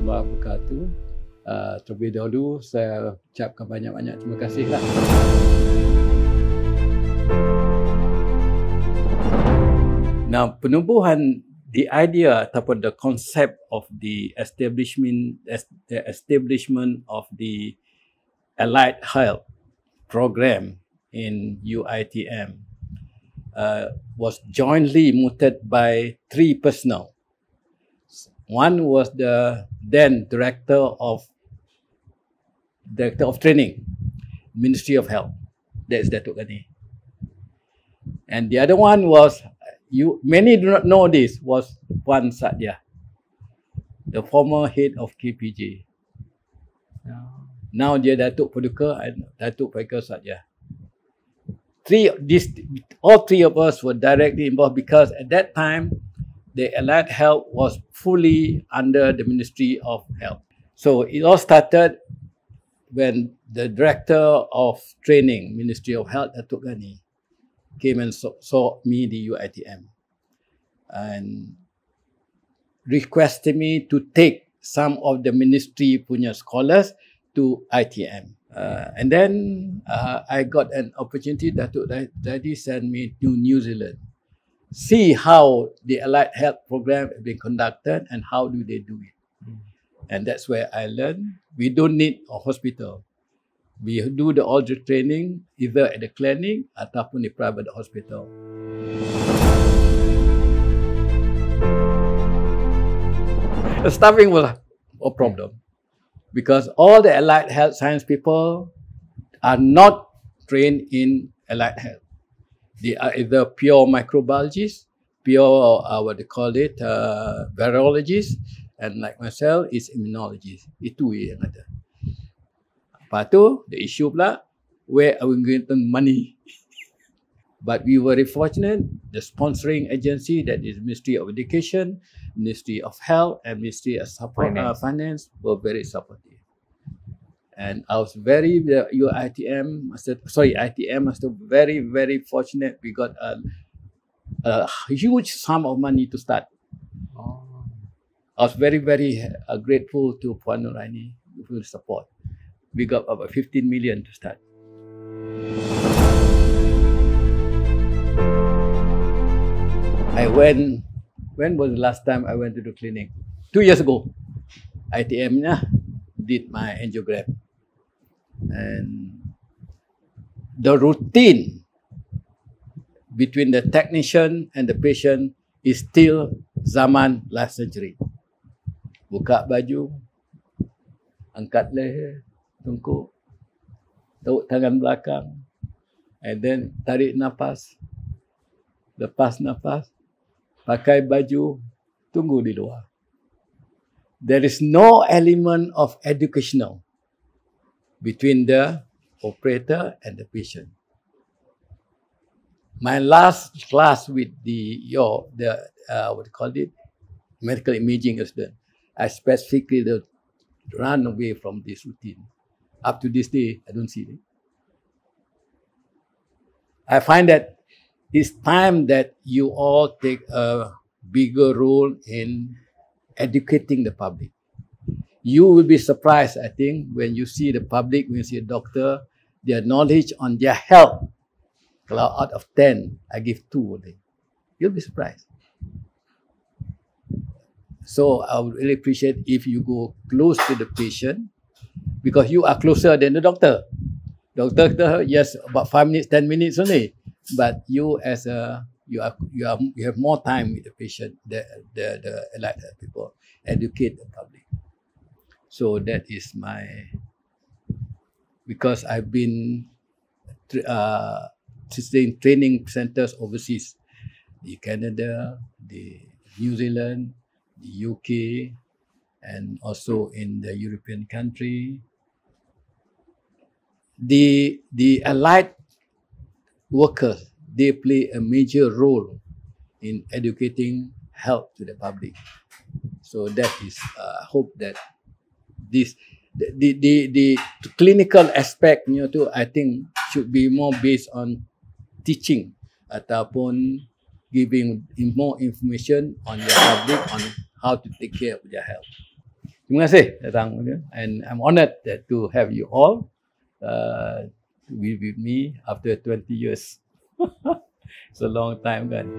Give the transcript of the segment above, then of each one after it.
warahmatullahi wabarakatuh. Terlebih dahulu saya ucapkan banyak-banyak terima kasihlah. Now, penubuhan the idea ataupun the concept of the establishment of the allied health program in UITM was jointly mooted by three personnel. One was the then Director of Training, Ministry of Health. That's Datuk Ghani. And the other one was, many do not know this, was Puan Satya, the former head of KPJ. Now dia Datuk Paduka and Datuk Paduka Satya. All three of us were directly involved because at that time, the Allied Health was fully under the Ministry of Health. So it all started when the Director of Training, Ministry of Health, Datuk Ghani, came and saw me, the UITM, and requested me to take some of the ministry punya scholars to ITM. And then I got an opportunity. Datuk Daddy sent me to New Zealand. See how the Allied Health program has been conducted and how do they do it. And that's where I learned we don't need a hospital. We do all the training either at the clinic ataupun di private hospital. The staffing was a problem because all the Allied Health Science people are not trained in Allied Health. They are either pure microbiologists, pure, what they call it, virologists, and like myself, is immunologist. Itu yang ada. Lepas tu, the issue pula, where are we going to earn money? But we were very fortunate, the sponsoring agency, that is Ministry of Education, Ministry of Health, and Ministry of Finance were very supportive. And I was ITM was very, very fortunate. We got a huge sum of money to start. I was very, very grateful to Puan Nuraini for the support. We got about 15 million to start. When was the last time I went to the clinic? 2 years ago. ITM did my angiogram. And the routine between the technician and the patient is still zaman last century. Buka baju, angkat leher, tungkuk, tarik tangan belakang, and then tarik nafas, lepas nafas, pakai baju, tunggu di luar. There is no element of educational between the operator and the patient. My last class with what do you call it, medical imaging student, I specifically run away from this routine. Up to this day, I don't see it. I find that it's time that you all take a bigger role in educating the public. You will be surprised, I think, when you see the public, when you see a doctor, their knowledge on their health. Kalau out of 10, I give 2 only. You'll be surprised. So I would really appreciate if you go close to the patient because you are closer than the doctor. Doctor, yes, about 5 minutes, 10 minutes only. But you as you have more time with the patient, the allied people, educate the public. So that is because I've been in training centers overseas, the Canada, the New Zealand, the UK, and also in the European country. The allied workers, they play a major role in educating health to the public. So that is, hope that the clinical aspect tu, I think should be more based on teaching ataupun giving more information on the public on how to take care of their health. Terima kasih datang, and I'm honoured to have you all to be with me after 20 years. It's a long time, kan?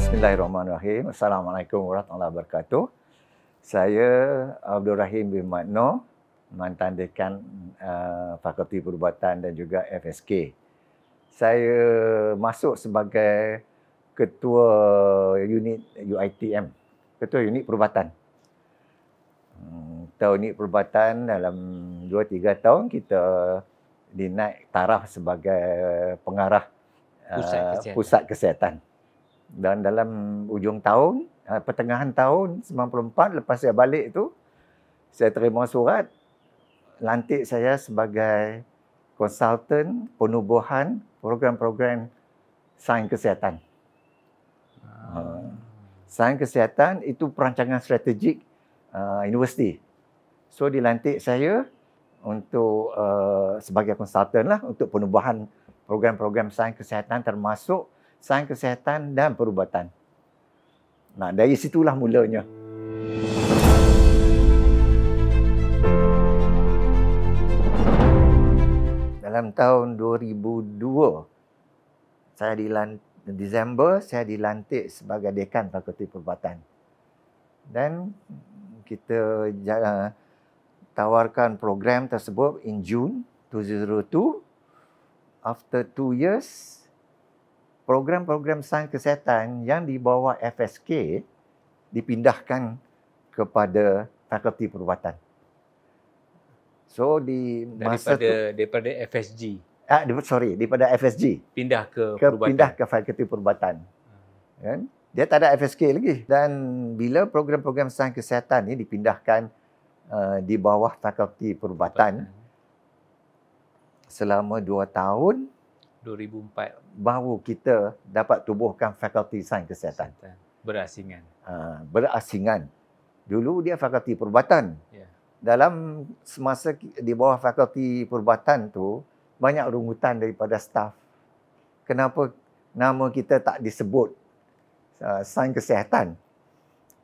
Bismillahirrahmanirrahim. Assalamualaikum warahmatullahi wabarakatuh. Saya Abdul Rahim bin Matno, mantan dekan Fakulti Perubatan dan juga FSK. Saya masuk sebagai ketua unit UiTM, ketua unit perubatan. Ketua unit perubatan dalam 2-3 tahun kita dinaik taraf sebagai pengarah pusat kesihatan. Dan dalam ujung tahun, pertengahan tahun 94, lepas saya balik tu, saya terima surat lantik saya sebagai konsultan penubuhan program-program sains kesihatan. Sains kesihatan itu perancangan strategik universiti. So dilantik saya untuk sebagai konsultan lah untuk penubuhan program-program sains kesihatan, termasuk sains kesihatan dan perubatan. Nah, dari situlah mulanya. Dalam tahun 2002, Disember, saya dilantik sebagai dekan Fakulti Perubatan. Dan kita tawarkan program tersebut in June 2002. After 2 years, program-program sains kesihatan yang di bawah FSK dipindahkan kepada Fakulti Perubatan. So daripada FSG. Daripada FSG Pindah ke perubatan. Pindah ke Fakulti Perubatan. Kan? Dia tak ada FSK lagi. Dan bila program-program sains kesihatan ini dipindahkan di bawah Fakulti Perubatan selama 2 tahun, 2004 baru kita dapat tubuhkan Fakulti Sains Kesihatan. Berasingan. Berasingan. Dulu dia Fakulti Perubatan. Ya. Dalam semasa di bawah Fakulti Perubatan tu, banyak rungutan daripada staf. Kenapa nama kita tak disebut Sains Kesihatan?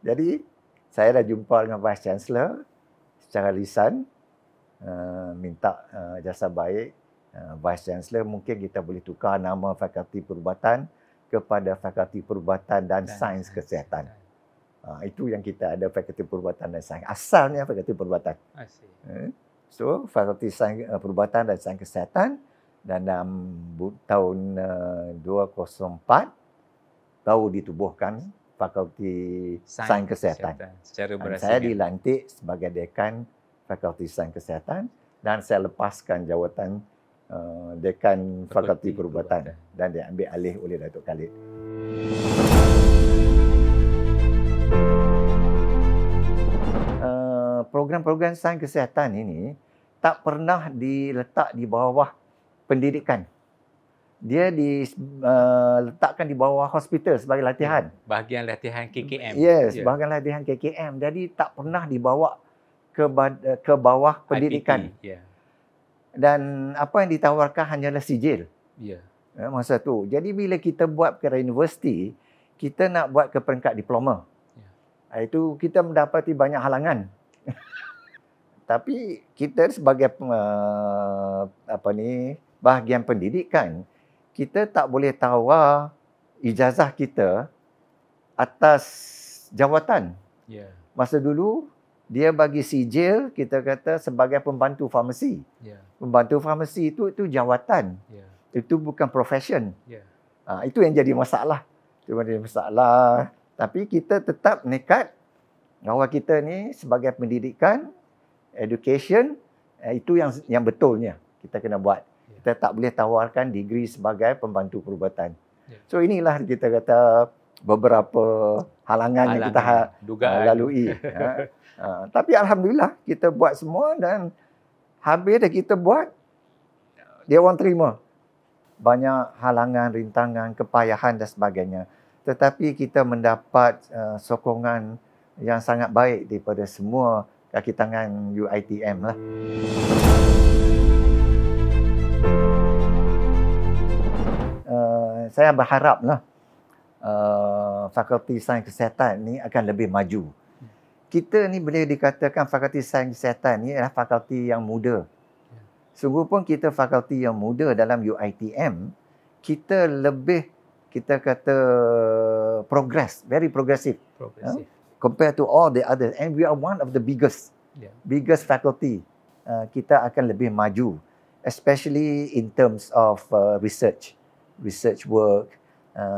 Jadi, saya dah jumpa dengan Vice Chancellor secara lisan, minta jasa baik. Vice Chancellor, mungkin kita boleh tukar nama Fakulti Perubatan kepada Fakulti Perubatan dan Sains Kesihatan. Itu yang kita ada, Fakulti Perubatan dan Sains. Asalnya Fakulti Perubatan. So, Fakulti Sains Perubatan dan Sains Kesihatan, dan dalam tahun 2004 baru ditubuhkan Fakulti Sains Kesihatan. Saya dilantik sebagai dekan Fakulti Sains Kesihatan dan saya lepaskan jawatan dekan Fakulti Perubatan dan diambil alih oleh Datuk Khalid. Program-program sains kesihatan ini tak pernah diletak di bawah pendidikan. Dia diletakkan di bawah hospital sebagai latihan. Bahagian latihan KKM. Yes, bahagian latihan KKM. Jadi tak pernah dibawa ke bawah pendidikan. IPT, Dan apa yang ditawarkan hanyalah sijil. Masa tu. Jadi bila kita buat perkara universiti, kita nak buat ke peringkat diploma. Itu kita mendapati banyak halangan. Tapi kita sebagai bahagian pendidikan, kita tak boleh tawar ijazah kita atas jawatan. Masa dulu dia bagi sijil, kita kata sebagai pembantu farmasi. Pembantu farmasi itu jawatan. Itu bukan profession. Itu yang jadi masalah. Tapi kita tetap nekat bahawa kita ni sebagai pendidikan, education, itu yang betulnya kita kena buat. Kita tak boleh tawarkan degree sebagai pembantu perubatan. So inilah kita kata beberapa halangan yang kita lalui. Tapi alhamdulillah kita buat semua dan habis dah kita buat, dia orang terima. Banyak halangan, rintangan, kepayahan dan sebagainya. Tetapi kita mendapat sokongan yang sangat baik daripada semua kaki tangan UiTM lah. Saya berharap lah Fakulti Sains Kesihatan ni akan lebih maju. Kita ni boleh dikatakan Fakulti Sains Kesihatan ni adalah fakulti yang muda. Sungguh pun kita fakulti yang muda dalam UiTM, kita lebih, kita kata progress, very progressive. Compared to all the others. And we are one of the biggest faculty. Kita akan lebih maju. Especially in terms of research work.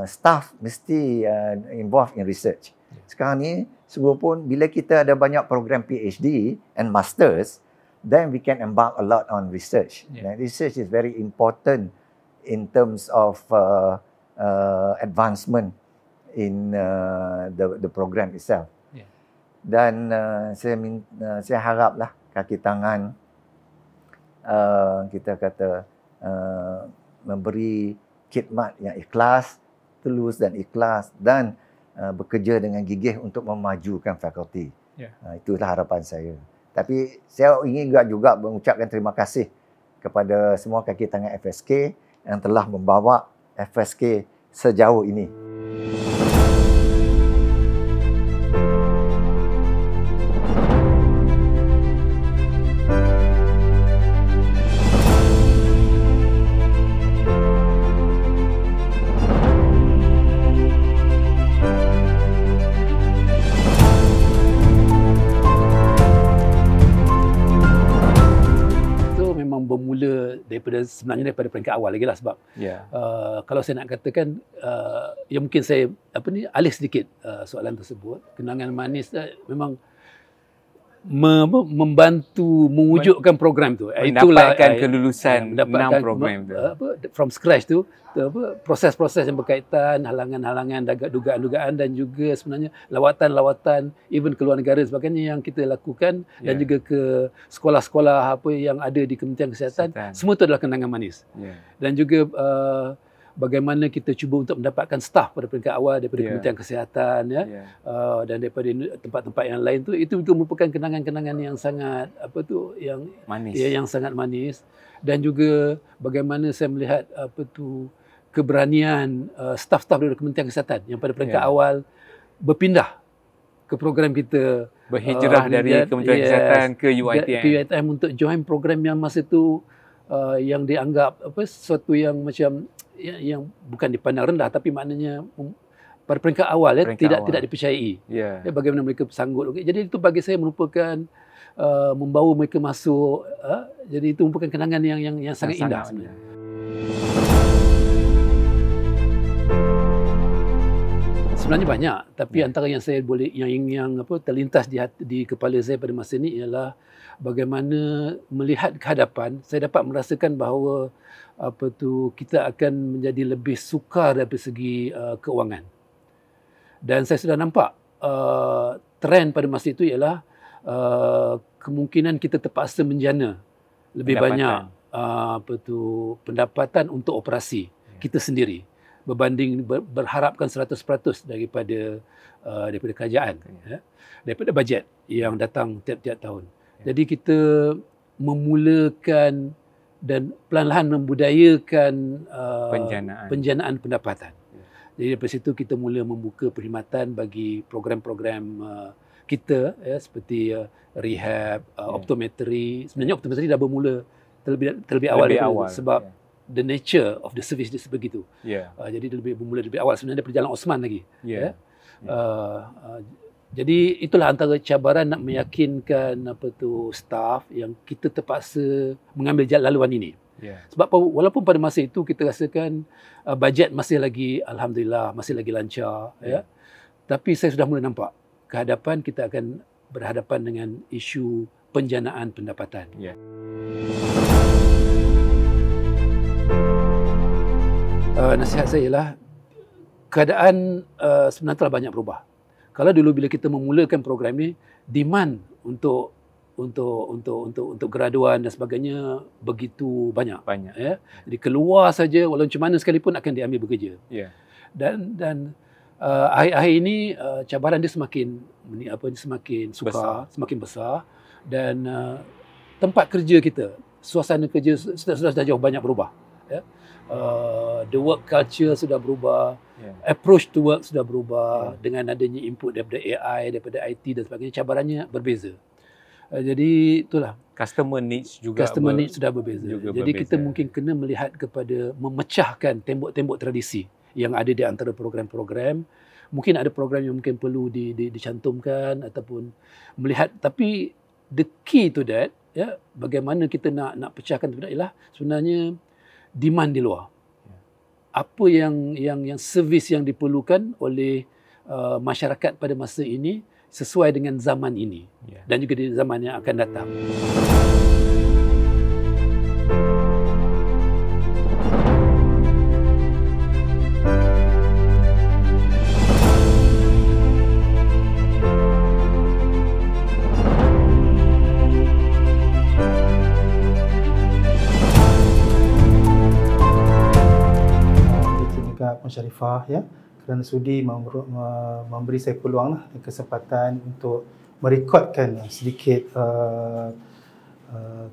Staff mesti involved in research. Sekarang ni, sungguh pun bila kita ada banyak program PhD and masters, then we can embark a lot on research. And research is very important in terms of advancement in the program itself. Dan saya haraplah kaki tangan kita kata memberi khidmat yang ikhlas, tulus dan ikhlas, dan bekerja dengan gigih untuk memajukan fakulti. Itulah harapan saya. Tapi saya ingin juga mengucapkan terima kasih kepada semua kaki tangan FSK yang telah membawa FSK sejauh ini. Sebenarnya daripada peringkat awal lagi lah, sebab kalau saya nak katakan mungkin saya alih sedikit soalan tersebut. Kenangan manis memang membantu mewujudkan program tu. Mendapatkan kelulusan 6 program tu. From scratch tu, proses-proses yang berkaitan, halangan-halangan, dugaan-dugaan, dan juga sebenarnya lawatan-lawatan even ke luar negara sebagainya yang kita lakukan, dan juga ke sekolah-sekolah apa yang ada di Kementerian Kesihatan. Semua itu adalah kenangan manis. Dan juga bagaimana kita cuba untuk mendapatkan staf pada peringkat awal daripada Kementerian Kesihatan, dan daripada tempat-tempat yang lain tu, itu juga merupakan kenangan-kenangan yang sangat yang manis. Yang sangat manis. Dan juga bagaimana saya melihat keberanian staf-staf dari Kementerian Kesihatan yang pada peringkat awal berpindah ke program kita, berhijrah dari Kementerian Kesihatan ke UiTM untuk join program yang masa itu yang dianggap sesuatu yang macam yang bukan dipandang rendah, tapi maknanya pada peringkat awal tidak dipercayai. Bagaimana mereka sanggup. Jadi itu bagi saya merupakan membawa mereka masuk. Jadi itu merupakan kenangan yang sangat indah sebenarnya. Sebenarnya banyak, tapi antara yang saya boleh yang terlintas di kepala saya pada masa ini ialah bagaimana melihat ke hadapan, saya dapat merasakan bahawa kita akan menjadi lebih sukar dari segi keuangan. Dan saya sudah nampak trend pada masa itu ialah kemungkinan kita terpaksa menjana lebih banyak pendapatan untuk operasi kita sendiri berbanding berharapkan 100% daripada kerajaan, daripada bajet yang datang tiap-tiap tahun. Jadi kita memulakan dan perlahan-lahan membudayakan penjanaan pendapatan. Jadi dari situ kita mula membuka perkhidmatan bagi program-program kita, seperti rehab, optometri. Sebenarnya optometri dah bermula terlebih awal sebab the nature of the service dia sebegitu. Jadi bermula lebih awal sebenarnya daripada Jalan Osman lagi. Jadi itulah antara cabaran nak meyakinkan staff yang kita terpaksa mengambil laluan ini. Sebab walaupun pada masa itu kita rasakan bajet masih lagi, alhamdulillah, masih lagi lancar, tapi saya sudah mula nampak ke hadapan kita akan berhadapan dengan isu penjanaan pendapatan. Nasihat saya ialah keadaan sebenarnya telah banyak berubah. Kalau dulu bila kita memulakan program ini, demand untuk graduan dan sebagainya begitu banyak. Jadi keluar saja walau macam mana sekalipun akan diambil bekerja. Dan akhir-akhir ini cabaran dia semakin sukar, semakin besar, dan tempat kerja kita, suasana kerja sudah jauh banyak berubah. Ya. The work culture sudah berubah, approach to work sudah berubah dengan adanya input daripada AI, daripada IT dan sebagainya, cabarannya berbeza. Jadi itulah. Customer needs sudah berbeza. Jadi kita mungkin kena melihat kepada memecahkan tembok-tembok tradisi yang ada di antara program-program. Mungkin ada program yang mungkin perlu dicantumkan ataupun melihat, tapi the key to that, ya, bagaimana kita nak pecahkan itu ialah sebenarnya demand di luar. Apa yang servis yang diperlukan oleh masyarakat pada masa ini sesuai dengan zaman ini dan juga di zaman yang akan datang. Syarifah, ya, kerana sudi memberi saya peluang dan kesempatan untuk merekodkan sedikit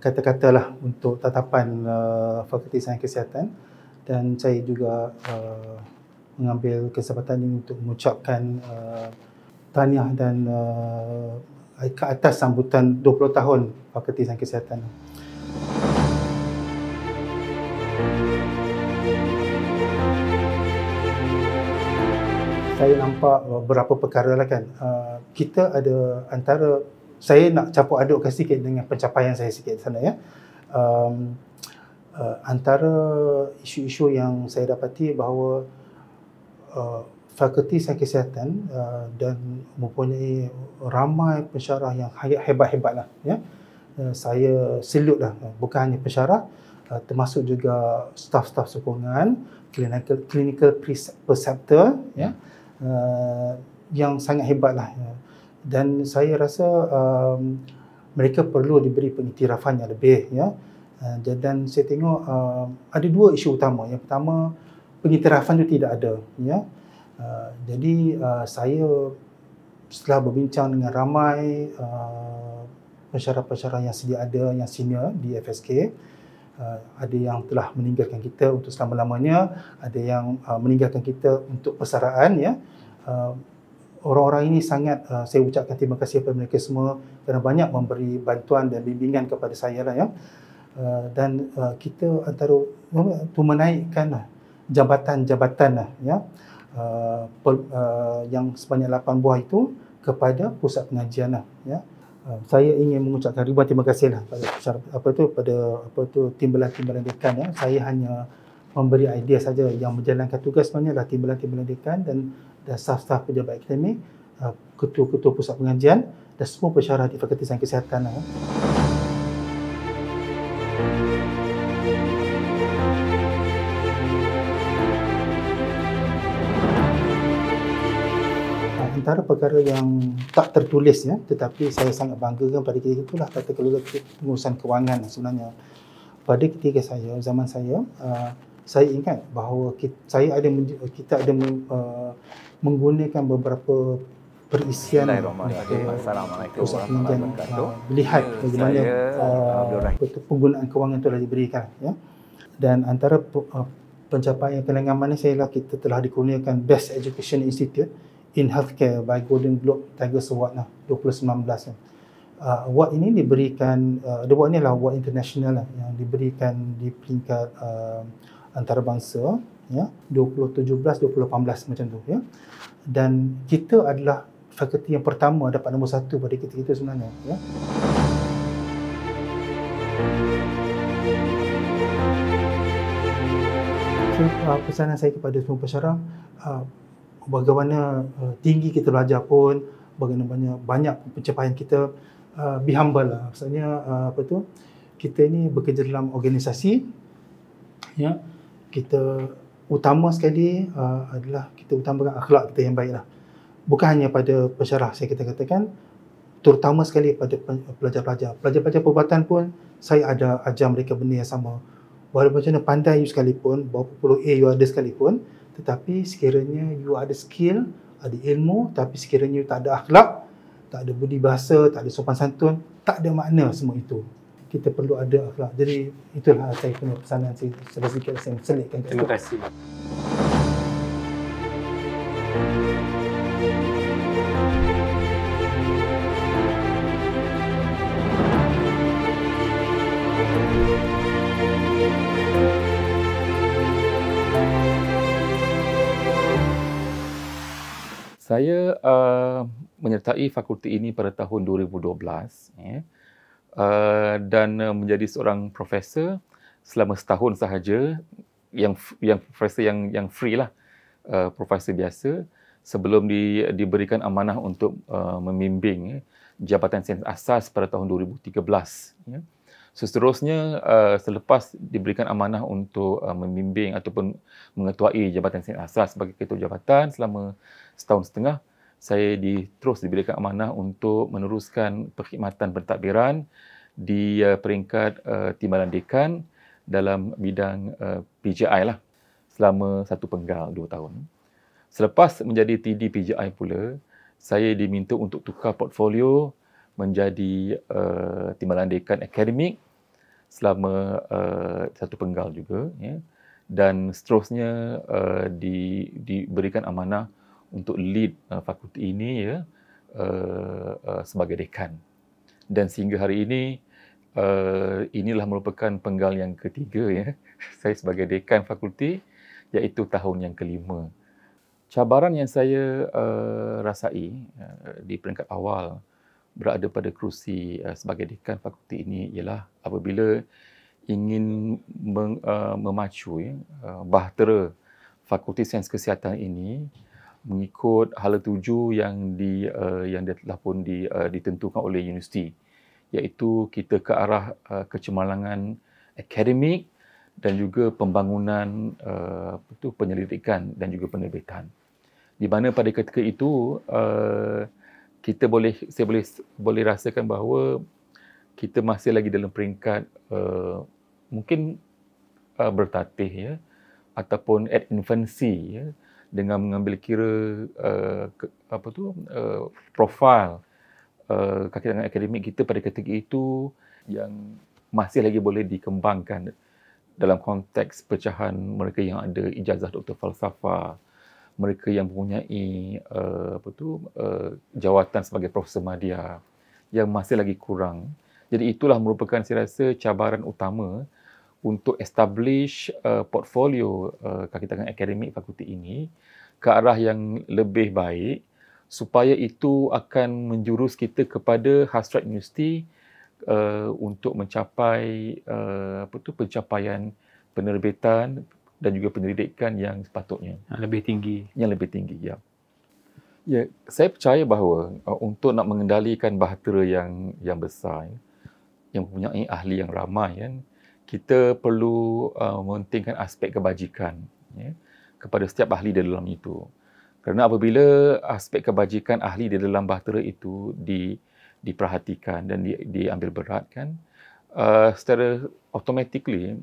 kata-kata lah untuk tatapan Fakulti Sains Kesihatan, dan saya juga mengambil kesempatan ini untuk mengucapkan tahniah dan ke atas sambutan 20 tahun Fakulti Sains Kesihatan. Saya nampak beberapa perkara lah kan. Kita ada antara, saya nak campur adukkan sikit dengan pencapaian saya sikit sana, ya. Antara isu-isu yang saya dapati bahawa Fakulti Sains Kesihatan dan mempunyai ramai pensyarah yang hebat-hebat lah, ya. Saya salute lah, bukan hanya pensyarah, termasuk juga staf-staf sokongan, clinical preceptor, ya. Yang sangat hebatlah, dan saya rasa mereka perlu diberi pengiktirafan yang lebih, ya. Dan saya tengok ada dua isu utama. Yang pertama, pengiktirafan itu tidak ada, ya. Jadi saya setelah berbincang dengan ramai pensyarah-pensyarah yang sedia ada, yang senior di FSK, ada yang telah meninggalkan kita untuk selama-lamanya, ada yang meninggalkan kita untuk persaraan, ya. Orang-orang ini sangat saya ucapkan terima kasih kepada mereka semua kerana banyak memberi bantuan dan bimbingan kepada saya lah, ya. Dan kita antara tu menaikkan jabatan-jabatan lah, ya, yang sebanyak 8 buah itu kepada pusat pengajian lah, ya. Saya ingin mengucapkan ribuan terima kasih lah pada timbalan-timbalan dekan, ya. Saya hanya memberi idea saja, yang menjalankan tugas sebenarnya adalah timbalan-timbalan dekan dan staf-staf pejabat akademik, ketua-ketua pusat pengajian dan semua pensyarah di Fakulti Sains Kesihatan lah, ya. Antara perkara yang tak tertulis, ya, tetapi saya sangat banggakan pada ketika itulah tata kelola pengurusan kewangan sebenarnya. Pada ketika zaman saya ingat bahawa kita ada menggunakan beberapa perisian pusat pengajian, melihat bagaimana penggunaan kewangan itu telah diberikan, ya. Dan antara pencapaian pengalaman saya kita telah dikurniakan Best Education Institute in Healthcare by Golden Globe Tigers Award 2019. Award ini diberikan, award ini adalah award international yang diberikan di peringkat antarabangsa, ya, 2017-2018 macam tu, ya. Dan kita adalah fakulti yang pertama dapat nombor 1 pada ketika itu sebenarnya, ya. So, pesanan saya kepada semua pensyarah, bagaimana tinggi kita belajar pun, bagaimana banyak pencapaian kita, be humble lah. Maksudnya kita ni bekerja dalam organisasi, ya. Kita utama sekali adalah kita utamakan akhlak kita yang baik lah. Bukan hanya pada pensyarah saya katakan, terutama sekali pada pelajar-pelajar. Pelajar-pelajar perubatan pun saya ajar mereka benda yang sama. Walaupun macam mana pandai you sekalipun, berapa puluh A you ada sekalipun, Tetapi sekiranya you ada skill, ada ilmu, tapi sekiranya you tak ada akhlak, tak ada budi bahasa, tak ada sopan santun, tak ada makna semua itu. Kita perlu ada akhlak. Jadi itulah saya punya pesanan, saya sedikit saya selitkan. Terima kasih. Saya menyertai fakulti ini pada tahun 2012 dan menjadi seorang profesor selama setahun sahaja, yang profesor yang free lah, profesor biasa, sebelum diberikan amanah untuk membimbing Jabatan Sains Asas pada tahun 2013. Seterusnya, selepas diberikan amanah untuk membimbing ataupun mengetuai Jabatan Sains Asas sebagai ketua jabatan selama setahun setengah, saya terus diberikan amanah untuk meneruskan perkhidmatan pentadbiran di peringkat Timbalan Dekan dalam bidang PJI lah, selama 1 penggal 2 tahun. Selepas menjadi TD PJI pula, saya diminta untuk tukar portfolio menjadi Timbalan Dekan Akademik selama 1 penggal juga, dan seterusnya diberikan amanah untuk lead fakulti ini sebagai dekan. Dan sehingga hari ini inilah merupakan penggal yang ketiga saya sebagai dekan fakulti, iaitu tahun yang kelima. Cabaran yang saya rasai di peringkat awal berada pada kerusi sebagai dekan fakulti ini ialah apabila ingin memacu bahtera Fakulti Sains Kesihatan ini mengikut hala tuju yang telah pun ditentukan oleh universiti, iaitu kita ke arah kecemerlangan akademik dan juga pembangunan penyelidikan dan juga penerbitan. Di mana pada ketika itu saya boleh rasakan bahawa kita masih lagi dalam peringkat mungkin bertatih ataupun at infancy dengan mengambil kira profil kaki tangan akademik kita pada ketika itu yang masih lagi boleh dikembangkan dalam konteks pecahan mereka yang ada ijazah Doktor Falsafah, mereka yang mempunyai jawatan sebagai Profesor Madya yang masih lagi kurang. Jadi itulah merupakan saya rasa cabaran utama untuk establish portfolio kaki tangan akademik fakulti ini ke arah yang lebih baik, supaya itu akan menjurus kita kepada hasrat universiti untuk mencapai pencapaian penerbitan dan juga penyelidikan yang sepatutnya. Yang lebih tinggi, ya. Ya, saya percaya bahawa untuk nak mengendalikan bahtera yang besar, yang mempunyai ahli yang ramai, kita perlu mementingkan aspek kebajikan kepada setiap ahli di dalam itu. Kerana apabila aspek kebajikan ahli di dalam bahtera itu diperhatikan dan diambil beratkan, secara automatically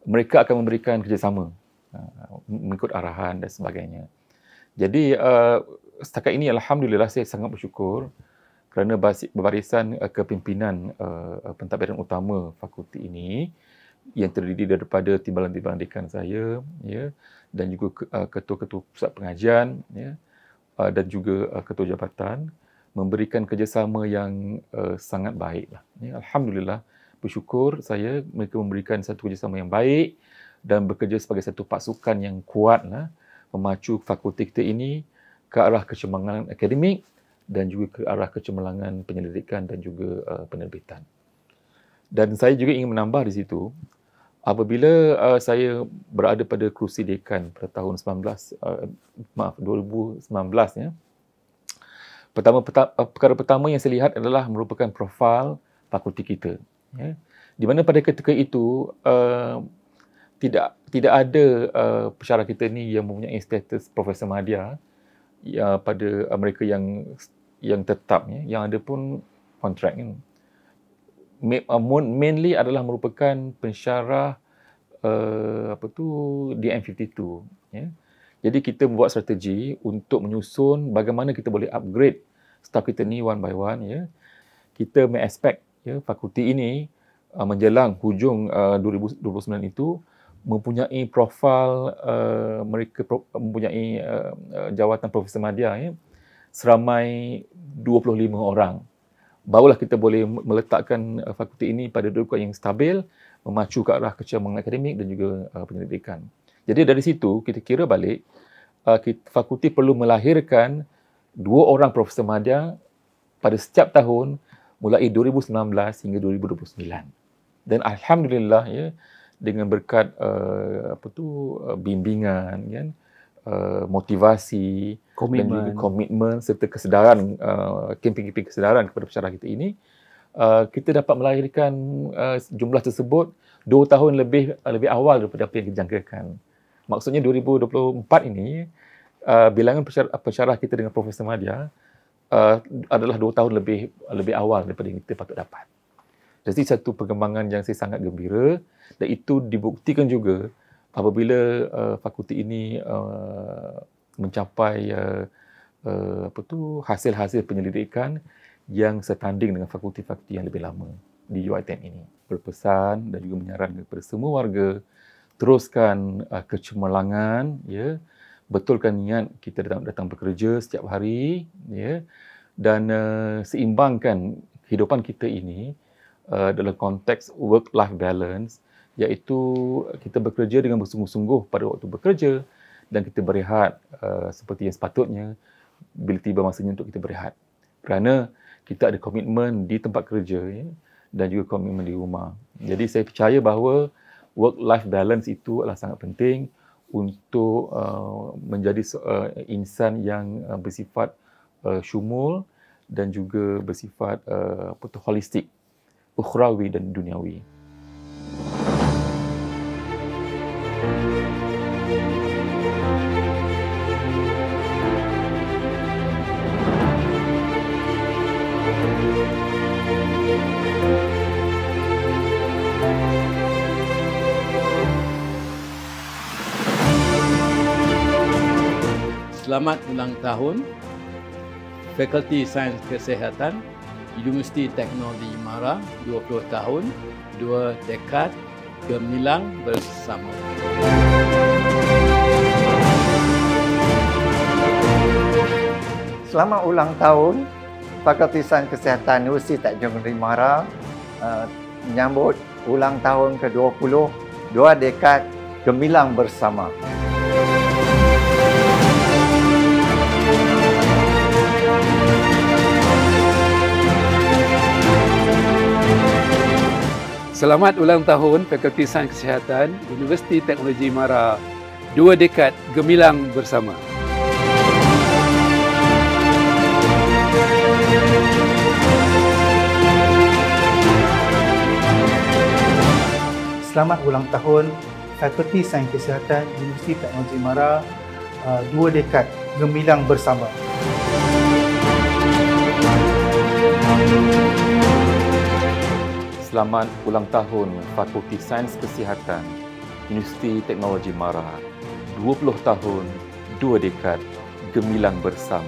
mereka akan memberikan kerjasama mengikut arahan dan sebagainya. Jadi setakat ini alhamdulillah saya sangat bersyukur kerana barisan kepimpinan pentadbiran utama fakulti ini yang terdiri daripada timbalan-timbalan dekan saya, dan juga ketua-ketua pusat pengajian, dan juga ketua jabatan memberikan kerjasama yang sangat baik. Alhamdulillah, bersyukur saya mereka memberikan satu kerjasama yang baik dan bekerja sebagai satu pasukan yang kuat memacu fakulti kita ini ke arah kecemerlangan akademik dan juga ke arah kecemerlangan penyelidikan dan juga penerbitan. Dan saya juga ingin menambah di situ, apabila saya berada pada kerusi dekan pada tahun 2019, perkara pertama yang saya lihat adalah merupakan profil fakulti kita. Di mana pada ketika itu tidak ada pensyarah kita ni yang mempunyai status Profesor Madya pada mereka yang tetap, yang ada pun kontrak. Mainly adalah merupakan pensyarah DM52 ya. Jadi kita buat strategi untuk menyusun bagaimana kita boleh upgrade staff kita ni one by one ya. Kita expect ya fakulti ini menjelang hujung 2029 itu mempunyai profil mereka mempunyai jawatan Profesor Madya ya seramai 25 orang. Barulah kita boleh meletakkan fakulti ini pada kedudukan yang stabil, memacu ke arah kecerdasan akademik dan juga penyelidikan. Jadi dari situ kita kira balik fakulti perlu melahirkan 2 orang Profesor Madya pada setiap tahun mulai 2019 hingga 2029. Dan alhamdulillah ya dengan berkat bimbingan kan, motivasi dan juga komitmen serta kesedaran kempen-kempen kesedaran kepada pensyarah kita ini, kita dapat melahirkan jumlah tersebut 2 tahun lebih awal daripada apa yang dijangkakan. Maksudnya 2024 ini bilangan pensyarah kita dengan Profesor Madya adalah 2 tahun lebih awal daripada yang kita patut dapat. Jadi satu perkembangan yang saya sangat gembira dan itu dibuktikan juga apabila fakulti ini mencapai hasil-hasil penyelidikan yang setanding dengan fakulti-fakulti yang lebih lama di UiTM ini. Berpesan dan juga menyarankan kepada semua warga teruskan kecemerlangan ya, betulkan niat kita datang bekerja setiap hari ya, dan seimbangkan kehidupan kita ini dalam konteks work-life balance, iaitu kita bekerja dengan bersungguh-sungguh pada waktu bekerja dan kita berehat seperti yang sepatutnya bila tiba masanya untuk kita berehat. Kerana kita ada komitmen di tempat kerja ya, dan juga komitmen di rumah. Jadi saya percaya bahawa work-life balance itu adalah sangat penting untuk menjadi insan yang bersifat syumul dan juga bersifat holistik, ukhrawi dan duniawi. Selamat ulang tahun Fakulti Sains Kesihatan Universiti Teknologi Mara, 20 tahun, 2 dekad gemilang bersama. Selamat ulang tahun Fakulti Sains Kesihatan Universiti Teknologi Mara, menyambut ulang tahun ke-20, 2 dekad gemilang bersama. Selamat ulang tahun Fakulti Sains Kesihatan Universiti Teknologi Mara, 2 dekad gemilang bersama. Selamat ulang tahun Fakulti Sains Kesihatan Universiti Teknologi Mara, 2 dekad gemilang bersama. Selamat ulang tahun Fakulti Sains Kesihatan Universiti Teknologi Mara, 20 tahun, 2 dekad gemilang bersama.